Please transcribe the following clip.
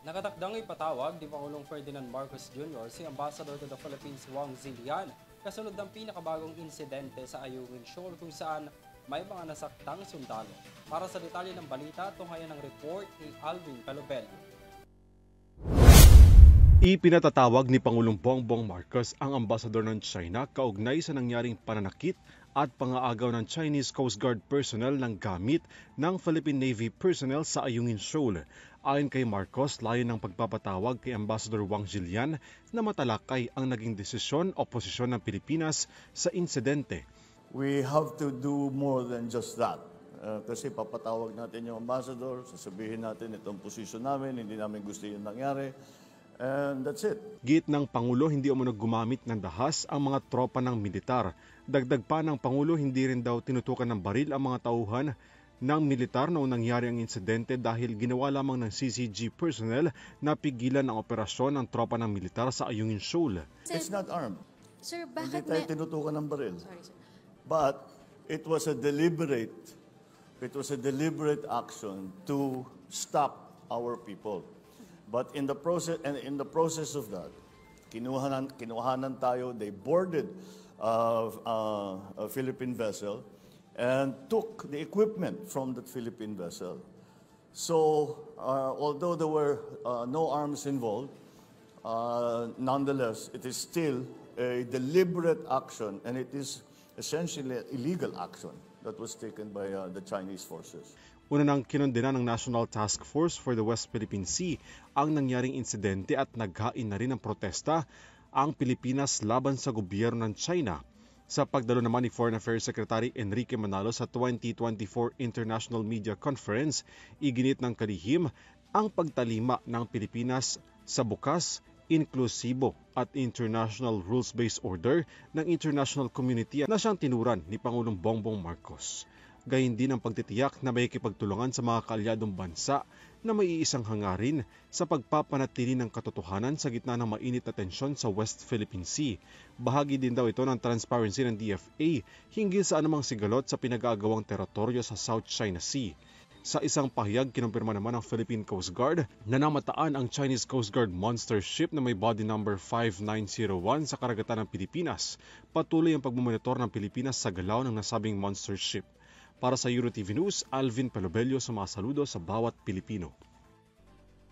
Nakatakdang ipatawag ni Pangulong Ferdinand Marcos Jr. si Ambassador to the Philippines Wang Zilian kasunod ng pinakabagong insidente sa Ayungin Shoal kung saan may mga nasaktang sundalo. Para sa detalye ng balita, tunghayan ng report ni Alvin Pelobello. Ipinatatawag ni Pangulong Bongbong Marcos ang ambassador ng China kaugnay sa nangyaring pananakit at pangaagaw ng Chinese Coast Guard personnel ng gamit ng Philippine Navy personnel sa Ayungin Shoal. Ayon kay Marcos, layon ng pagpapatawag kay Ambassador Wang Zilian na matalakay ang naging desisyon o posisyon ng Pilipinas sa insidente. We have to do more than just that. Kasi papatawag natin yung ambassador, sasabihin natin itong posisyon namin, hindi namin gusto yung nangyari. And that's it. Git ng Pangulo, hindi umano gumamit ng dahas ang mga tropa ng militar. Dagdag pa ng Pangulo, hindi rin daw tinutukan ng baril ang mga tauhan ng militar noong nangyari ang insidente dahil ginawa lamang ng CCG personnel na pigilan ang operasyon ng tropa ng militar sa Ayungin Shoal. It's not armed. Sir, Hindi bakit tayo tinutukan ng baril. Sorry, sir. But it was a deliberate action to stop our people. But in the process of that, kinuhanan tayo. They boarded a Philippine vessel and took the equipment from that Philippine vessel. So, although there were no arms involved, nonetheless, it is still a deliberate action, and it is essentially an illegal action that was taken by the Chinese forces. Una nang kinondena ng National Task Force for the West Philippine Sea ang nangyaring insidente at naghain na rin ng protesta ang Pilipinas laban sa gobyerno ng China. Sa pagdalo naman ni Foreign Affairs Secretary Enrique Manalo sa 2024 International Media Conference, iginit ng kalihim ang pagtalima ng Pilipinas sa bukas, inklusibo at international rules-based order ng international community na siyang tinuran ni Pangulong Bongbong Marcos. Gayon din ang pagtitiyak na may kipagtulungan sa mga kaalyadong bansa na may iisang hangarin sa pagpapanatili ng katotohanan sa gitna ng mainit na tensyon sa West Philippine Sea. Bahagi din daw ito ng transparency ng DFA hinggil sa anumang sigalot sa pinag-aagawang teritoryo sa South China Sea. Sa isang pahayag, kinumpirma naman ng Philippine Coast Guard na namataan ang Chinese Coast Guard monster ship na may body number 5901 sa karagatan ng Pilipinas. Patuloy ang pagmumonitor ng Pilipinas sa galaw ng nasabing monster ship. Para sa EuroTV News, Alvin Pelobello, sumasaludo sa bawat Pilipino.